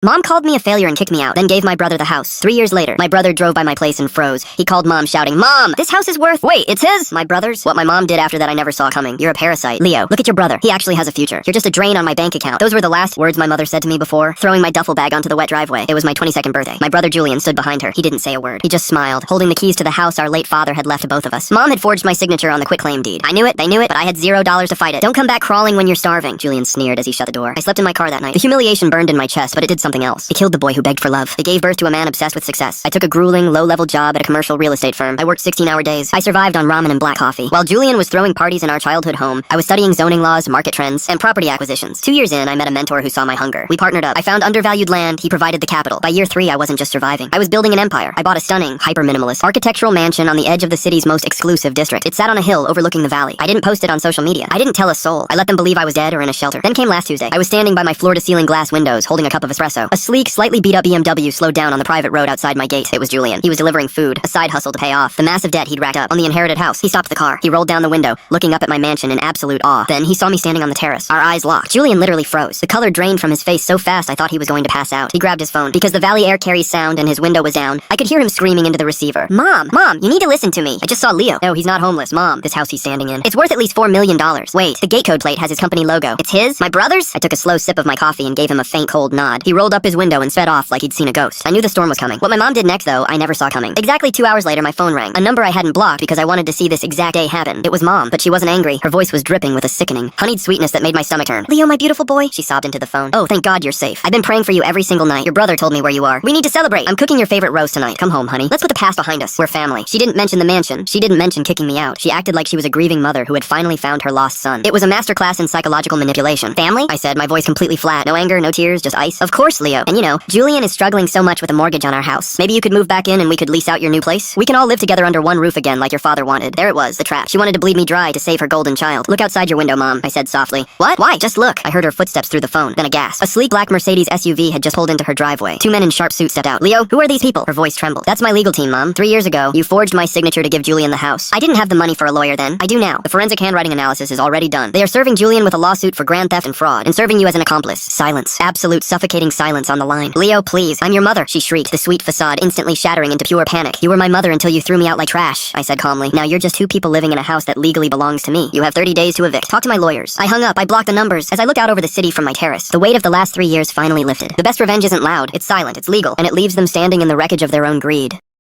Mom called me a failure and kicked me out, then gave my brother the house. 3 years later, my brother drove by my place and froze. He called Mom shouting, "Mom, this house is worth—" Wait, it's his? My brother's? What my mom did after that I never saw coming. You're a parasite. Leo, look at your brother. He actually has a future. You're just a drain on my bank account. Those were the last words my mother said to me before throwing my duffel bag onto the wet driveway. It was my 22nd birthday. My brother Julian stood behind her. He didn't say a word. He just smiled, holding the keys to the house our late father had left to both of us. Mom had forged my signature on the quitclaim deed. I knew it, they knew it, but I had $0 to fight it. Don't come back crawling when you're starving, Julian sneered as he shut the door. I slept in my car that night. The humiliation burned in my chest, but it did something else. It killed the boy who begged for love. It gave birth to a man obsessed with success. I took a grueling, low-level job at a commercial real estate firm. I worked 16-hour days. I survived on ramen and black coffee. While Julian was throwing parties in our childhood home, I was studying zoning laws, market trends, and property acquisitions. 2 years in, I met a mentor who saw my hunger. We partnered up. I found undervalued land. He provided the capital. By year 3, I wasn't just surviving. I was building an empire. I bought a stunning, hyper-minimalist, architectural mansion on the edge of the city's most exclusive district. It sat on a hill overlooking the valley. I didn't post it on social media. I didn't tell a soul. I let them believe I was dead or in a shelter. Then came last Tuesday. I was standing by my floor-to-ceiling glass windows, holding a cup of espresso. A sleek, slightly beat-up BMW slowed down on the private road outside my gate. It was Julian. He was delivering food, a side hustle to pay off the massive debt he'd racked up on the inherited house. He stopped the car. He rolled down the window, looking up at my mansion in absolute awe. Then he saw me standing on the terrace. Our eyes locked. Julian literally froze. The color drained from his face so fast I thought he was going to pass out. He grabbed his phone. Because the valley air carries sound and his window was down, I could hear him screaming into the receiver. Mom, you need to listen to me. I just saw Leo. No, he's not homeless, Mom. This house he's standing in. It's worth at least $4 million. Wait, the gate code plate has his company logo. It's his? My brother's? I took a slow sip of my coffee and gave him a faint cold nod. He rolled up his window and sped off like he'd seen a ghost. I knew the storm was coming. What my mom did next, though, I never saw coming. Exactly 2 hours later, my phone rang. A number I hadn't blocked because I wanted to see this exact day happen. It was Mom, but she wasn't angry. Her voice was dripping with a sickening, honeyed sweetness that made my stomach turn. Leo, my beautiful boy, she sobbed into the phone. Oh, thank God you're safe. I've been praying for you every single night. Your brother told me where you are. We need to celebrate. I'm cooking your favorite roast tonight. Come home, honey. Let's put the past behind us. We're family. She didn't mention the mansion. She didn't mention kicking me out. She acted like she was a grieving mother who had finally found her lost son. It was a masterclass in psychological manipulation. Family? I said, my voice completely flat. No anger, no tears, just ice. Of course, Leo. And you know, Julian is struggling so much with a mortgage on our house. Maybe you could move back in and we could lease out your new place. We can all live together under one roof again like your father wanted. There it was, the trap. She wanted to bleed me dry to save her golden child. Look outside your window, Mom, I said softly. What? Why? Just look. I heard her footsteps through the phone, then a gasp. A sleek black Mercedes SUV had just pulled into her driveway. 2 men in sharp suits stepped out. Leo, who are these people? Her voice trembled. That's my legal team, Mom. 3 years ago, you forged my signature to give Julian the house. I didn't have the money for a lawyer then. I do now. The forensic handwriting analysis is already done. They are serving Julian with a lawsuit for grand theft and fraud, and serving you as an accomplice. Silence. Absolute suffocating silence on the line. Leo, please. I'm your mother, she shrieked, the sweet facade instantly shattering into pure panic. You were my mother until you threw me out like trash, I said calmly. Now you're just 2 people living in a house that legally belongs to me. You have 30 days to evict. Talk to my lawyers. I hung up. I blocked the numbers. As I look out over the city from my terrace, the weight of the last 3 years finally lifted. The best revenge isn't loud. It's silent. It's legal. And it leaves them standing in the wreckage of their own greed.